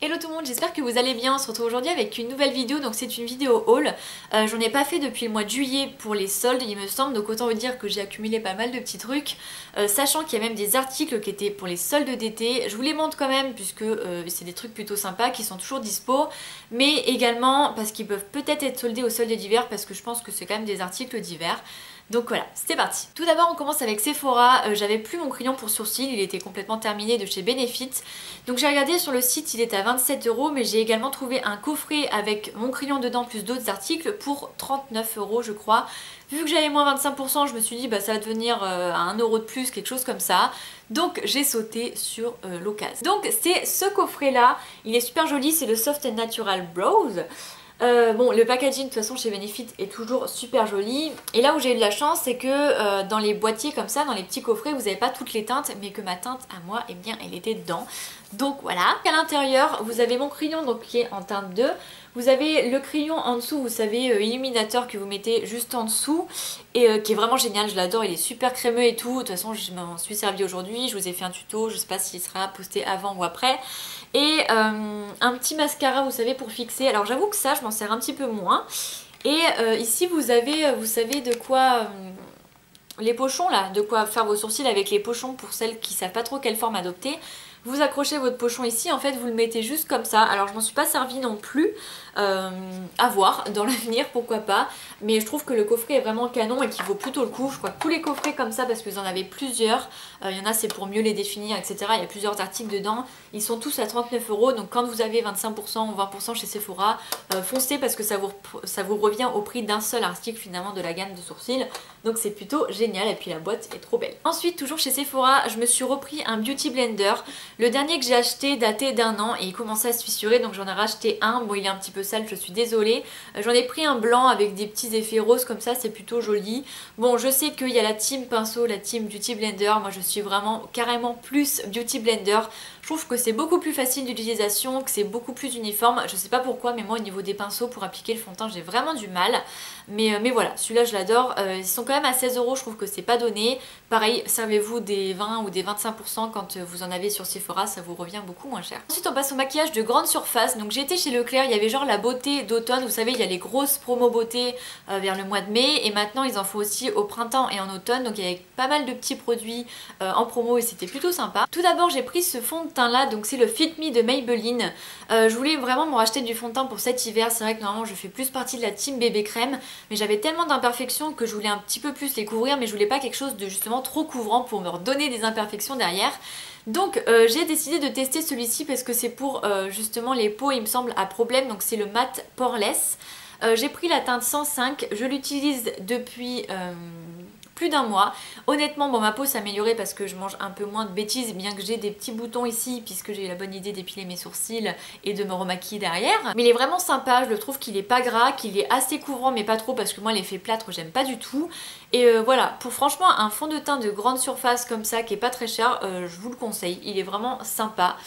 Hello tout le monde, j'espère que vous allez bien. On se retrouve aujourd'hui avec une nouvelle vidéo, donc c'est une vidéo haul. J'en ai pas fait depuis le mois de juillet pour les soldes il me semble, donc autant vous dire que j'ai accumulé pas mal de petits trucs, sachant qu'il y a même des articles qui étaient pour les soldes d'été. Je vous les montre quand même puisque c'est des trucs plutôt sympas qui sont toujours dispo, mais également parce qu'ils peuvent peut-être être soldés aux soldes d'hiver parce que je pense que c'est quand même des articles d'hiver. Donc voilà, c'était parti. Tout d'abord on commence avec Sephora. J'avais plus mon crayon pour sourcils, il était complètement terminé de chez Benefit. Donc j'ai regardé sur le site, il est à 27 € mais j'ai également trouvé un coffret avec mon crayon dedans plus d'autres articles pour 39 € je crois. Vu que j'avais moins 25%, je me suis dit bah ça va devenir à 1 € de plus, quelque chose comme ça. Donc j'ai sauté sur l'occasion. Donc c'est ce coffret là, il est super joli, c'est le Soft and Natural Brows. Bon, le packaging de toute façon chez Benefit est toujours super joli. Et là où j'ai eu de la chance, c'est que dans les boîtiers comme ça, dans les petits coffrets, vous n'avez pas toutes les teintes, mais que ma teinte à moi, eh bien, elle était dedans. Donc voilà. À l'intérieur, vous avez mon crayon donc, qui est en teinte 2. Vous avez le crayon en dessous, vous savez, illuminateur que vous mettez juste en dessous et qui est vraiment génial, je l'adore, il est super crémeux et tout. De toute façon, je m'en suis servi aujourd'hui, je vous ai fait un tuto, je sais pas s'il sera posté avant ou après. Et un petit mascara, vous savez, pour fixer. Alors j'avoue que ça, je m'en sers un petit peu moins. Et ici, vous avez, vous savez de quoi... les pochons là, de quoi faire vos sourcils avec les pochons pour celles qui savent pas trop quelle forme adopter. Vous accrochez votre pochon ici, en fait vous le mettez juste comme ça. Alors je m'en suis pas servi non plus, à voir dans l'avenir, pourquoi pas. Mais je trouve que le coffret est vraiment canon et qu'il vaut plutôt le coup. Je crois que tous les coffrets comme ça, parce que vous en avez plusieurs, il y en a c'est pour mieux les définir, etc. Il y a plusieurs articles dedans, ils sont tous à 39 €. Donc quand vous avez 25% ou 20% chez Sephora, foncez parce que ça vous revient au prix d'un seul article finalement de la gamme de sourcils. Donc c'est plutôt génial et puis la boîte est trop belle. Ensuite, toujours chez Sephora, je me suis repris un beauty blender. Le dernier que j'ai acheté datait d'1 an et il commençait à se fissurer, donc j'en ai racheté un. Bon, il est un petit peu sale, je suis désolée. J'en ai pris un blanc avec des petits effets roses comme ça, c'est plutôt joli. Bon, je sais qu'il y a la team pinceau, la team beauty blender. Moi je suis vraiment carrément plus beauty blender. Je trouve que c'est beaucoup plus facile d'utilisation, que c'est beaucoup plus uniforme. Je sais pas pourquoi, mais moi au niveau des pinceaux pour appliquer le fond de teint j'ai vraiment du mal. Mais voilà, celui-là je l'adore. Ils sont quand même à 16 €, je trouve que c'est pas donné. Pareil, servez-vous des 20 ou des 25% quand vous en avez sur Sephora, ça vous revient beaucoup moins cher. Ensuite on passe au maquillage de grande surface. Donc j'ai été chez Leclerc, il y avait genre la beauté d'automne. Vous savez, il y a les grosses promos beauté vers le mois de mai. Et maintenant ils en font aussi au printemps et en automne. Donc il y avait pas mal de petits produits en promo et c'était plutôt sympa. Tout d'abord j'ai pris ce fond de teint là, donc c'est le Fit Me de Maybelline. Je voulais vraiment me racheter du fond de teint pour cet hiver. C'est vrai que normalement je fais plus partie de la team bébé crème, mais j'avais tellement d'imperfections que je voulais un petit peu plus les couvrir, mais je voulais pas quelque chose de justement trop couvrant pour me redonner des imperfections derrière. Donc j'ai décidé de tester celui-ci parce que c'est pour justement les peaux il me semble à problème, donc c'est le Matte Poreless. J'ai pris la teinte 105, je l'utilise depuis plus d'1 mois. Honnêtement, bon, ma peau s'est améliorée parce que je mange un peu moins de bêtises, bien que j'ai des petits boutons ici puisque j'ai eu la bonne idée d'épiler mes sourcils et de me remaquiller derrière. Mais il est vraiment sympa, je le trouve qu'il est pas gras, qu'il est assez couvrant mais pas trop parce que moi l'effet plâtre j'aime pas du tout. Et voilà, pour franchement un fond de teint de grande surface comme ça qui est pas très cher, je vous le conseille, il est vraiment sympa.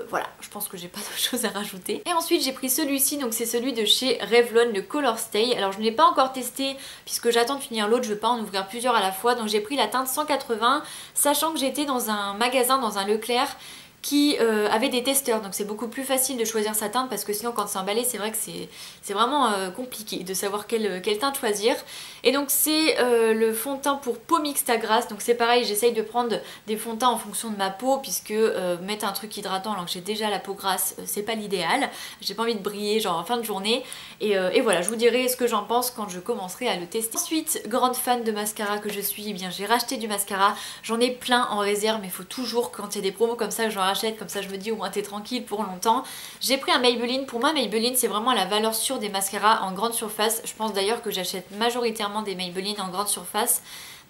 Voilà, je pense que j'ai pas d'autre chose à rajouter. Et ensuite j'ai pris celui-ci, donc c'est celui de chez Revlon, le Color Stay. Alors je ne l'ai pas encore testé puisque j'attends de finir l'autre, je veux pas en ouvrir plusieurs à la fois. Donc j'ai pris la teinte 180, sachant que j'étais dans un magasin, dans un Leclerc qui avait des testeurs, donc c'est beaucoup plus facile de choisir sa teinte parce que sinon quand c'est emballé c'est vrai que c'est vraiment compliqué de savoir quelle teinte choisir. Et donc c'est le fond de teint pour peau mixte à grasse, donc c'est pareil, j'essaye de prendre des fonds de teint en fonction de ma peau puisque mettre un truc hydratant alors que j'ai déjà la peau grasse c'est pas l'idéal, j'ai pas envie de briller genre en fin de journée et voilà, je vous dirai ce que j'en pense quand je commencerai à le tester. Ensuite, grande fan de mascara que je suis, eh bien j'ai racheté du mascara, j'en ai plein en réserve mais il faut toujours quand il y a des promos comme ça que j'en rachète, comme ça je me dis au moins t'es tranquille pour longtemps. J'ai pris un Maybelline, pour moi Maybelline c'est vraiment la valeur sûre des mascaras en grande surface, je pense d'ailleurs que j'achète majoritairement des Maybelline en grande surface.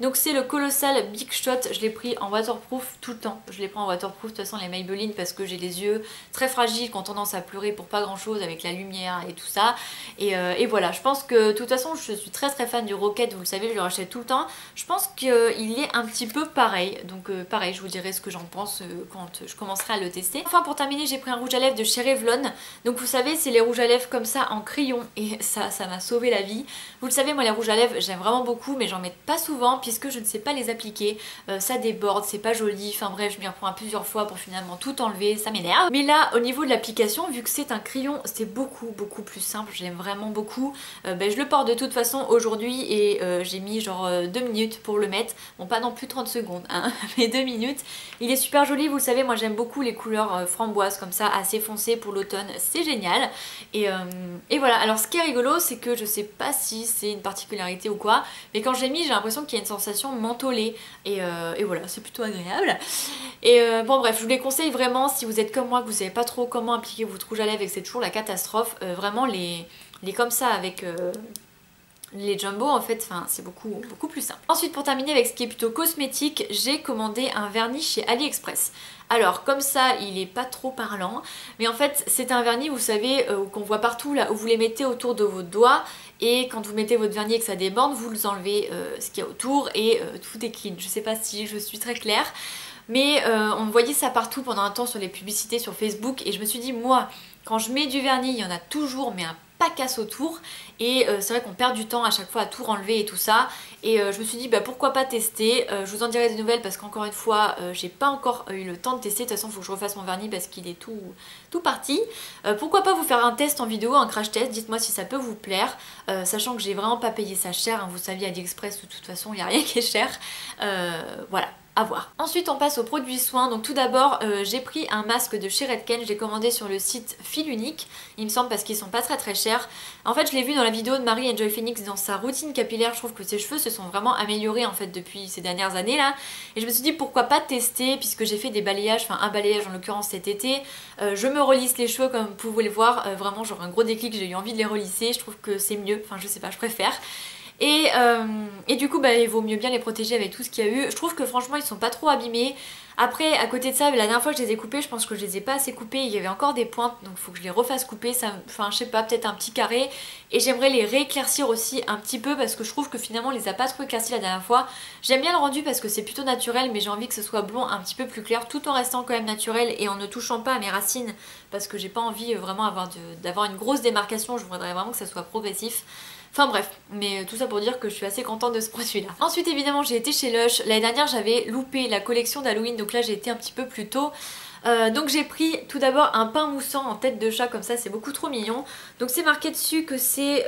Donc c'est le Colossal Big Shot, je l'ai pris en waterproof tout le temps. Je les prends en waterproof de toute façon les Maybelline parce que j'ai les yeux très fragiles, qui ont tendance à pleurer pour pas grand chose avec la lumière et tout ça. Et voilà, je pense que de toute façon je suis très fan du Rocket, vous le savez, je le rachète tout le temps. Je pense qu'il est un petit peu pareil, donc pareil, je vous dirai ce que j'en pense quand je commencerai à le tester. Enfin pour terminer, j'ai pris un rouge à lèvres de chez Revlon. Donc vous savez, c'est les rouges à lèvres comme ça en crayon et ça m'a sauvé la vie. Vous le savez, moi les rouges à lèvres j'aime vraiment beaucoup mais j'en mets pas souvent puisque je ne sais pas les appliquer, ça déborde, c'est pas joli, enfin bref je m'y reprends à plusieurs fois pour finalement tout enlever, ça m'énerve. Mais là au niveau de l'application, vu que c'est un crayon, c'est beaucoup plus simple, j'aime vraiment beaucoup. Je le porte de toute façon aujourd'hui et j'ai mis genre 2 minutes pour le mettre, bon pas non plus 30 secondes hein, mais 2 minutes. Il est super joli, vous le savez, moi j'aime beaucoup les couleurs framboises comme ça, assez foncées pour l'automne, c'est génial. Et voilà, alors ce qui est rigolo c'est que je sais pas si c'est une particularité ou quoi, mais quand j'ai mis j'ai l'impression qu'il y a une sensation mentholée et voilà, c'est plutôt agréable. Et bon bref, je vous les conseille vraiment si vous êtes comme moi, que vous savez pas trop comment appliquer votre rouge à lèvres et que c'est toujours la catastrophe, vraiment les comme ça avec les jumbo en fait, enfin c'est beaucoup plus simple. Ensuite pour terminer avec ce qui est plutôt cosmétique, j'ai commandé un vernis chez AliExpress. Alors comme ça il est pas trop parlant, mais en fait c'est un vernis vous savez qu'on voit partout là où vous les mettez autour de vos doigts et quand vous mettez votre vernis et que ça déborde vous enlevez ce qu'il y a autour et tout est clean. Je sais pas si je suis très claire. Mais on voyait ça partout pendant un temps sur les publicités sur Facebook et je me suis dit moi quand je mets du vernis il y en a toujours mais un pacasse autour et c'est vrai qu'on perd du temps à chaque fois à tout enlever et tout ça et je me suis dit bah pourquoi pas tester, je vous en dirai des nouvelles parce qu'encore une fois j'ai pas encore eu le temps de tester, de toute façon il faut que je refasse mon vernis parce qu'il est tout parti. Pourquoi pas vous faire un test en vidéo, un crash test, dites-moi si ça peut vous plaire, sachant que j'ai vraiment pas payé ça cher, hein, vous saviez AliExpress de toute façon il n'y a rien qui est cher, voilà. À voir. Ensuite on passe aux produits soins, donc tout d'abord j'ai pris un masque de chez Redken, je l'ai commandé sur le site Fil Unique, il me semble parce qu'ils sont pas très chers. En fait je l'ai vu dans la vidéo de Marie Enjoy Phoenix dans sa routine capillaire, je trouve que ses cheveux se sont vraiment améliorés en fait depuis ces dernières années là, et je me suis dit pourquoi pas tester puisque j'ai fait des balayages, enfin un balayage en l'occurrence cet été, je me relisse les cheveux comme vous pouvez le voir, vraiment genre un gros déclic, j'ai eu envie de les relisser, je trouve que c'est mieux, enfin je sais pas, je préfère. Et du coup bah, il vaut mieux bien les protéger avec tout ce qu'il y a eu. Je trouve que franchement ils sont pas trop abîmés. Après à côté de ça la dernière fois que je les ai coupés je pense que je les ai pas assez coupés, il y avait encore des pointes donc il faut que je les refasse couper, ça, enfin je sais pas, peut-être un petit carré. Et j'aimerais les rééclaircir aussi un petit peu parce que je trouve que finalement on les a pas trop éclaircis la dernière fois. J'aime bien le rendu parce que c'est plutôt naturel mais j'ai envie que ce soit blond un petit peu plus clair tout en restant quand même naturel et en ne touchant pas à mes racines parce que j'ai pas envie vraiment d'avoir une grosse démarcation, je voudrais vraiment que ça soit progressif. Enfin bref, mais tout ça pour dire que je suis assez contente de ce produit là. Ensuite évidemment j'ai été chez Lush, l'année dernière j'avais loupé la collection d'Halloween donc là j'ai été un petit peu plus tôt. Donc j'ai pris tout d'abord un pain moussant en tête de chat comme ça, c'est beaucoup trop mignon. Donc c'est marqué dessus que c'est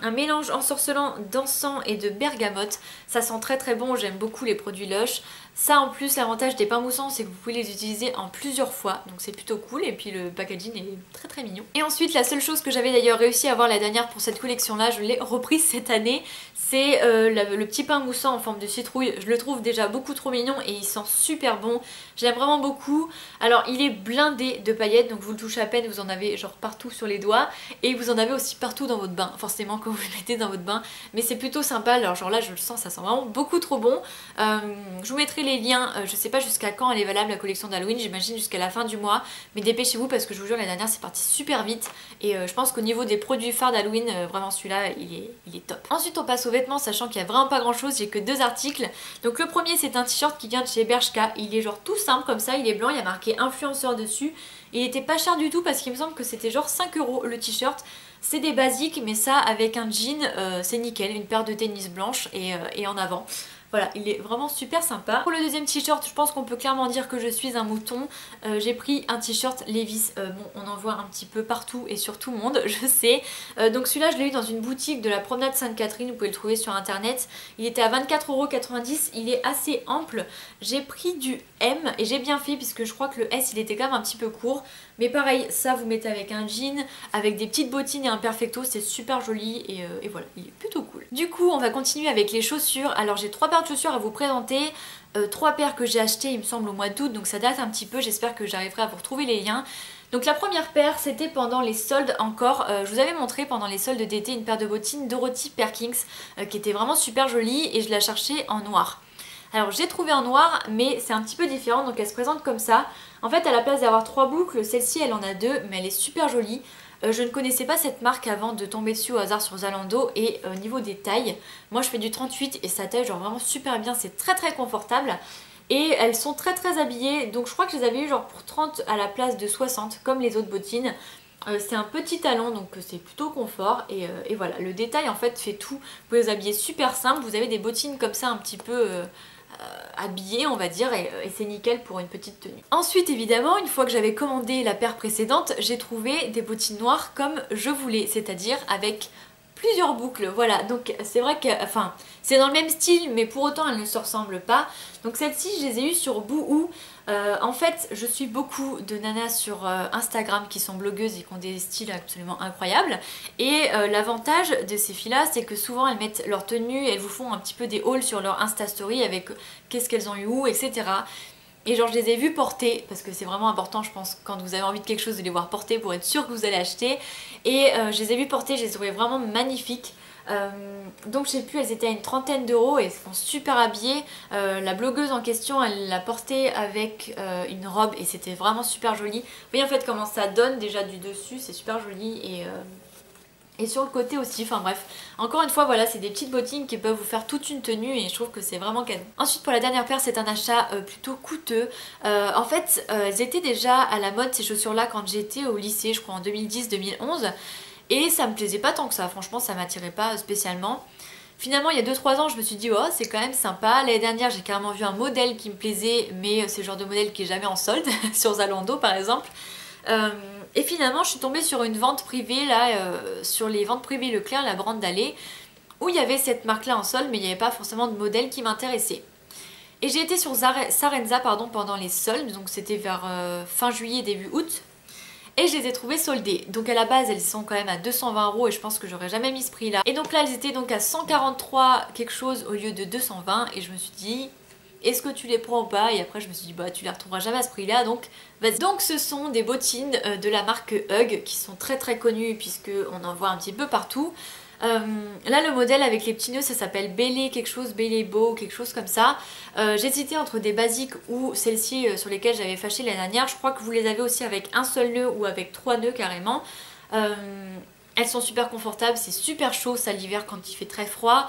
un mélange ensorcelant d'encens et de bergamote. Ça sent très bon, j'aime beaucoup les produits Lush. Ça en plus l'avantage des pains moussants c'est que vous pouvez les utiliser en plusieurs fois donc c'est plutôt cool et puis le packaging est très mignon. Et ensuite la seule chose que j'avais d'ailleurs réussi à avoir la dernière pour cette collection là, je l'ai reprise cette année, c'est le petit pain moussant en forme de citrouille. Je le trouve déjà beaucoup trop mignon et il sent super bon, j'aime vraiment beaucoup. Alors il est blindé de paillettes donc vous le touchez à peine, vous en avez genre partout sur les doigts et vous en avez aussi partout dans votre bain, forcément quand vous le mettez dans votre bain, mais c'est plutôt sympa. Alors genre là je le sens, ça sent vraiment beaucoup trop bon. Je vous mettrai les liens, je sais pas jusqu'à quand elle est valable la collection d'Halloween, j'imagine jusqu'à la fin du mois, mais dépêchez-vous parce que je vous jure la dernière c'est parti super vite et je pense qu'au niveau des produits phares d'Halloween vraiment celui-là il est top. Ensuite on passe aux vêtements, sachant qu'il y a vraiment pas grand chose, j'ai que 2 articles. Donc le premier c'est un t-shirt qui vient de chez Bershka, il est genre tout simple comme ça, il est blanc, il y a marqué influenceur dessus, il était pas cher du tout parce qu'il me semble que c'était genre 5 € le t-shirt. C'est des basiques mais ça avec un jean c'est nickel, une paire de tennis blanche et en avant. Voilà, il est vraiment super sympa. Pour le deuxième t-shirt, je pense qu'on peut clairement dire que je suis un mouton. J'ai pris un t-shirt Levi's. Bon, on en voit un petit peu partout et sur tout le monde, je sais. Donc celui-là, je l'ai eu dans une boutique de la promenade Sainte-Catherine. Vous pouvez le trouver sur internet. Il était à 24,90 €. Il est assez ample. J'ai pris du M et j'ai bien fait puisque je crois que le S, il était quand même un petit peu court. Mais pareil, ça vous mettez avec un jean, avec des petites bottines et un perfecto, c'est super joli et voilà, il est plutôt cool. Du coup, on va continuer avec les chaussures. Alors j'ai 3 paires de chaussures à vous présenter, 3 paires que j'ai achetées il me semble au mois d'août, donc ça date un petit peu, j'espère que j'arriverai à vous retrouver les liens. Donc la première paire c'était pendant les soldes encore, je vous avais montré pendant les soldes d'été une paire de bottines Dorothy Perkins qui était vraiment super jolie et je la cherchais en noir. Alors j'ai trouvé en noir mais c'est un petit peu différent donc elle se présente comme ça. En fait à la place d'avoir 3 boucles, celle-ci elle en a 2 mais elle est super jolie. Je ne connaissais pas cette marque avant de tomber dessus au hasard sur Zalando et au niveau des tailles, moi je fais du 38 et ça taille genre vraiment super bien, c'est très confortable. Et elles sont très habillées donc je crois que je les avais eu genre pour 30 à la place de 60 comme les autres bottines. C'est un petit talon donc c'est plutôt confort et voilà, le détail en fait fait tout. Vous pouvez vous habiller super simple, vous avez des bottines comme ça un petit peu habillées on va dire et c'est nickel pour une petite tenue. Ensuite évidemment une fois que j'avais commandé la paire précédente, j'ai trouvé des bottines noires comme je voulais, c'est-à-dire avec plusieurs boucles, voilà, donc c'est vrai que, enfin, c'est dans le même style, mais pour autant elles ne se ressemblent pas. Donc celles-ci, je les ai eues sur Boohoo. En fait, je suis beaucoup de nanas sur Instagram qui sont blogueuses et qui ont des styles absolument incroyables. Et l'avantage de ces filles-là, c'est que souvent elles mettent leur tenue, elles vous font un petit peu des hauls sur leur Insta Story avec qu'est-ce qu'elles ont eu où, etc. Et genre je les ai vues porter, parce que c'est vraiment important je pense quand vous avez envie de quelque chose de les voir porter pour être sûr que vous allez acheter. Et je les ai vues porter, je les ai trouvées vraiment magnifiques. Donc je sais plus, elles étaient à une trentaine d'euros et elles sont super habillées. La blogueuse en question elle l'a portée avec une robe et c'était vraiment super joli. Vous voyez en fait comment ça donne déjà du dessus, c'est super joli et sur le côté aussi, enfin bref. Encore une fois voilà, c'est des petites bottines qui peuvent vous faire toute une tenue et je trouve que c'est vraiment canon. Ensuite pour la dernière paire, c'est un achat plutôt coûteux. En fait elles étaient déjà à la mode ces chaussures là quand j'étais au lycée, je crois en 2010-2011. Et ça me plaisait pas tant que ça, franchement ça m'attirait pas spécialement. Finalement il y a 2-3 ans je me suis dit oh c'est quand même sympa. L'année dernière j'ai carrément vu un modèle qui me plaisait, mais c'est le genre de modèle qui est jamais en solde, sur Zalando par exemple. Et finalement je suis tombée sur une vente privée là, sur les ventes privées Leclerc, la Brande d'Allée, où il y avait cette marque là en solde mais il n'y avait pas forcément de modèle qui m'intéressait. Et j'ai été sur Sarenza pardon, pendant les soldes, donc c'était vers fin juillet début août. Et je les ai trouvées soldées. Donc à la base elles sont quand même à 220 € et je pense que j'aurais jamais mis ce prix là. Et donc là elles étaient donc à 143 quelque chose au lieu de 220 et je me suis dit est-ce que tu les prends ou pas? Et après je me suis dit bah tu les retrouveras jamais à ce prix là donc vas-y. Donc ce sont des bottines de la marque Hug qui sont très très connues puisque on en voit un petit peu partout. Là le modèle avec les petits nœuds ça s'appelle Bélé quelque chose, Bélé Beau, quelque chose comme ça. J'hésitais entre des basiques ou celles-ci sur lesquelles j'avais fâché l'année dernière. Je crois que vous les avez aussi avec un seul nœud ou avec 3 nœuds carrément. Elles sont super confortables, c'est super chaud ça l'hiver quand il fait très froid.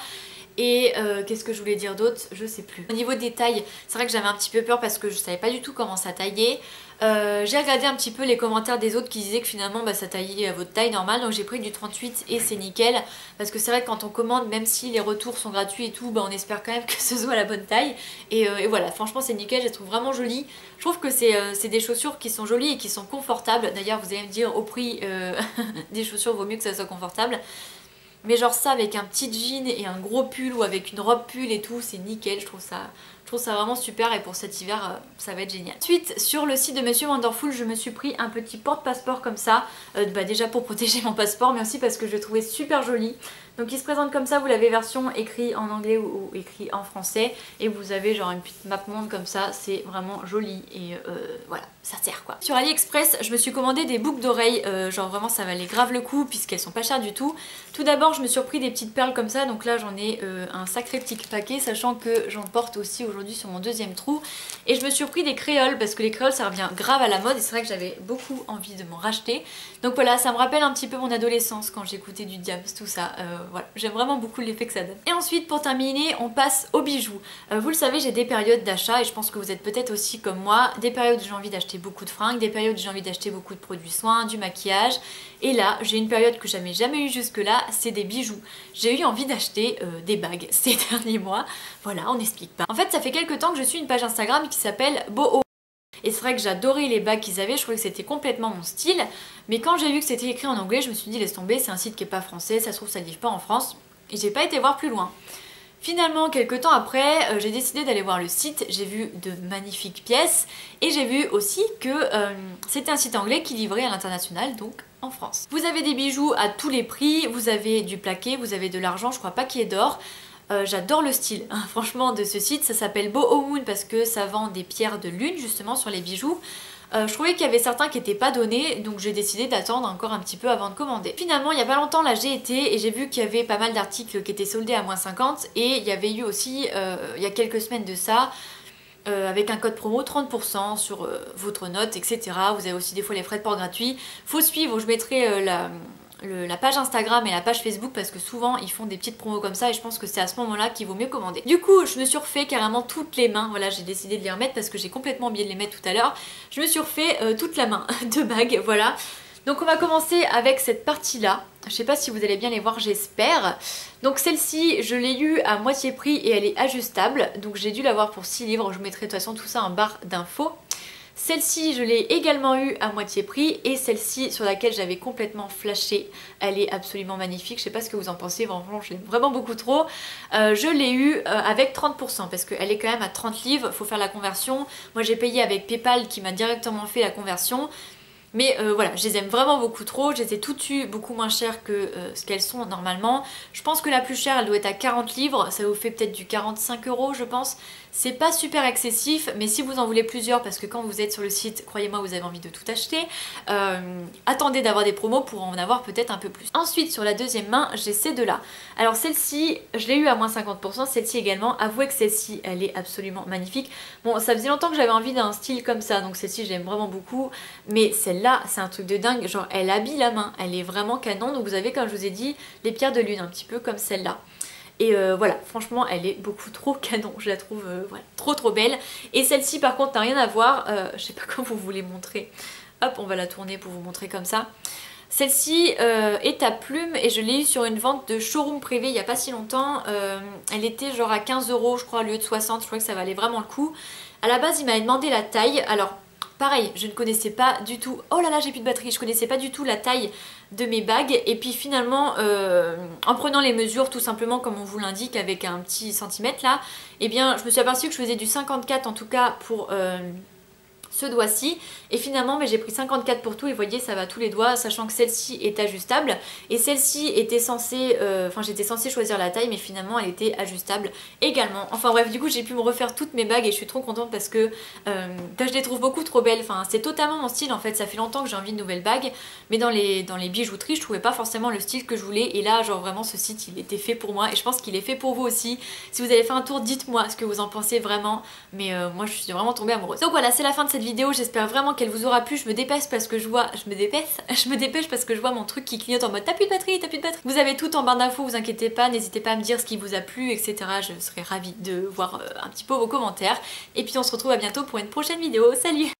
Et qu'est-ce que je voulais dire d'autre? Je sais plus. Au niveau des tailles, c'est vrai que j'avais un petit peu peur parce que je savais pas du tout comment ça taillait. J'ai regardé un petit peu les commentaires des autres qui disaient que finalement bah, ça taillait à votre taille normale, donc j'ai pris du 38 et c'est nickel. Parce que c'est vrai que quand on commande, même si les retours sont gratuits et tout, bah, on espère quand même que ce soit la bonne taille. Et voilà, franchement c'est nickel, je les trouve vraiment jolies. Je trouve que c'est des chaussures qui sont jolies et qui sont confortables. D'ailleurs vous allez me dire au prix des chaussures vaut mieux que ça soit confortable. Mais genre ça avec un petit jean et un gros pull ou avec une robe pull et tout, c'est nickel, je trouve ça vraiment super et pour cet hiver ça va être génial. Ensuite sur le site de Monsieur Wonderful je me suis pris un petit porte-passeport comme ça, bah, déjà pour protéger mon passeport mais aussi parce que je le trouvais super joli. Donc il se présente comme ça, vous l'avez version écrit en anglais ou écrit en français et vous avez genre une petite map monde comme ça, c'est vraiment joli et voilà, ça sert quoi. Sur AliExpress je me suis commandé des boucles d'oreilles, genre vraiment ça valait grave le coup puisqu'elles sont pas chères du tout. Tout d'abord je me suis repris des petites perles comme ça, donc là j'en ai un sacré petit paquet sachant que j'en porte aussi aujourd'hui sur mon deuxième trou. Et je me suis repris des créoles parce que les créoles ça revient grave à la mode et c'est vrai que j'avais beaucoup envie de m'en racheter. Donc voilà, ça me rappelle un petit peu mon adolescence quand j'écoutais du Diams, tout ça. Voilà, j'aime vraiment beaucoup l'effet que ça donne. Et ensuite pour terminer on passe aux bijoux. Vous le savez j'ai des périodes d'achat et je pense que vous êtes peut-être aussi comme moi, des périodes où j'ai envie d'acheter beaucoup de fringues, des périodes où j'ai envie d'acheter beaucoup de produits soins, du maquillage. Et là j'ai une période que j'avais jamais eu jusque là, c'est des bijoux. J'ai eu envie d'acheter des bagues ces derniers mois. Voilà, on n'explique pas. En fait ça fait quelques temps que je suis une page Instagram qui s'appelle Boho. Et c'est vrai que j'adorais les bagues qu'ils avaient, je trouvais que c'était complètement mon style. Mais quand j'ai vu que c'était écrit en anglais, je me suis dit laisse tomber, c'est un site qui est pas français, ça se trouve ça livre pas en France. Et j'ai pas été voir plus loin. Finalement, quelques temps après, j'ai décidé d'aller voir le site, j'ai vu de magnifiques pièces et j'ai vu aussi que c'était un site anglais qui livrait à l'international, donc en France. Vous avez des bijoux à tous les prix, vous avez du plaqué, vous avez de l'argent, je crois pas qu'il y ait d'or. J'adore le style, franchement, de ce site. Ça s'appelle Boho Moon parce que ça vend des pierres de lune justement sur les bijoux. Je trouvais qu'il y avait certains qui n'étaient pas donnés, donc j'ai décidé d'attendre encore un petit peu avant de commander. Finalement, il y a pas longtemps, là j'ai été et j'ai vu qu'il y avait pas mal d'articles qui étaient soldés à moins 50 et il y avait eu aussi, il y a quelques semaines de ça, avec un code promo 30% sur votre note, etc. Vous avez aussi des fois les frais de port gratuits. Faut suivre, je mettrai la page Instagram et la page Facebook parce que souvent ils font des petites promos comme ça et je pense que c'est à ce moment là qu'il vaut mieux commander. Du coup je me suis refait carrément toutes les mains, voilà j'ai décidé de les remettre parce que j'ai complètement oublié de les mettre tout à l'heure. Je me suis refait toute la main de bagues, voilà. Donc on va commencer avec cette partie-là. Je sais pas si vous allez bien les voir, j'espère. Donc celle-ci, je l'ai eue à moitié prix et elle est ajustable. Donc j'ai dû l'avoir pour 6 livres. Je vous mettrai de toute façon tout ça en barre d'infos. Celle-ci, je l'ai également eue à moitié prix et celle-ci sur laquelle j'avais complètement flashé, elle est absolument magnifique. Je sais pas ce que vous en pensez, vraiment, je l'aime vraiment beaucoup trop. Je l'ai eue avec 30% parce qu'elle est quand même à 30 livres, faut faire la conversion. Moi j'ai payé avec PayPal qui m'a directement fait la conversion. Mais voilà, je les aime vraiment beaucoup trop, je les ai toutes eues beaucoup moins chères que ce qu'elles sont normalement. Je pense que la plus chère elle doit être à 40 livres, ça vous fait peut-être du 45 € je pense. C'est pas super excessif, mais si vous en voulez plusieurs, parce que quand vous êtes sur le site, croyez-moi vous avez envie de tout acheter, attendez d'avoir des promos pour en avoir peut-être un peu plus. Ensuite sur la deuxième main, j'ai ces deux-là. Alors celle-ci, je l'ai eu à moins 50%, celle-ci également, avouez que celle-ci elle est absolument magnifique. Bon ça faisait longtemps que j'avais envie d'un style comme ça, donc celle-ci j'aime vraiment beaucoup, mais celle-là c'est un truc de dingue, genre elle habille la main, elle est vraiment canon, donc vous avez comme je vous ai dit les pierres de lune un petit peu comme celle-là. Et voilà, franchement elle est beaucoup trop canon, je la trouve voilà, trop belle. Et celle-ci par contre n'a rien à voir, je sais pas comment vous voulez montrer. Hop, on va la tourner pour vous montrer comme ça. Celle-ci est à plume et je l'ai eu sur une vente de showroom privé il n'y a pas si longtemps. Elle était genre à 15 € je crois au lieu de 60, je crois que ça valait vraiment le coup. À la base il m'avait demandé la taille, alors pareil, je ne connaissais pas du tout, oh là là j'ai plus de batterie, je connaissais pas du tout la taille de mes bagues et puis finalement en prenant les mesures tout simplement comme on vous l'indique avec un petit centimètre là, eh bien je me suis aperçue que je faisais du 54 en tout cas pour ce doigt-ci et finalement j'ai pris 54 pour tout et vous voyez ça va tous les doigts sachant que celle-ci est ajustable et celle-ci était censée, enfin j'étais censée choisir la taille mais finalement elle était ajustable également. Enfin bref du coup j'ai pu me refaire toutes mes bagues et je suis trop contente parce que je les trouve beaucoup trop belles, enfin c'est totalement mon style en fait, ça fait longtemps que j'ai envie de nouvelles bagues mais dans les bijouteries je trouvais pas forcément le style que je voulais et là genre vraiment ce site il était fait pour moi et je pense qu'il est fait pour vous aussi. Si vous avez fait un tour dites-moi ce que vous en pensez vraiment, mais moi je suis vraiment tombée amoureuse. Donc voilà c'est la fin de cette vidéo, j'espère vraiment qu'elle vous aura plu. Je me dépêche parce que je vois, je me dépêche parce que je vois mon truc qui clignote en mode t'as plus de batterie, t'as plus de batterie. Vous avez tout en barre d'infos, vous inquiétez pas, n'hésitez pas à me dire ce qui vous a plu, etc. Je serai ravie de voir un petit peu vos commentaires. Et puis on se retrouve à bientôt pour une prochaine vidéo. Salut!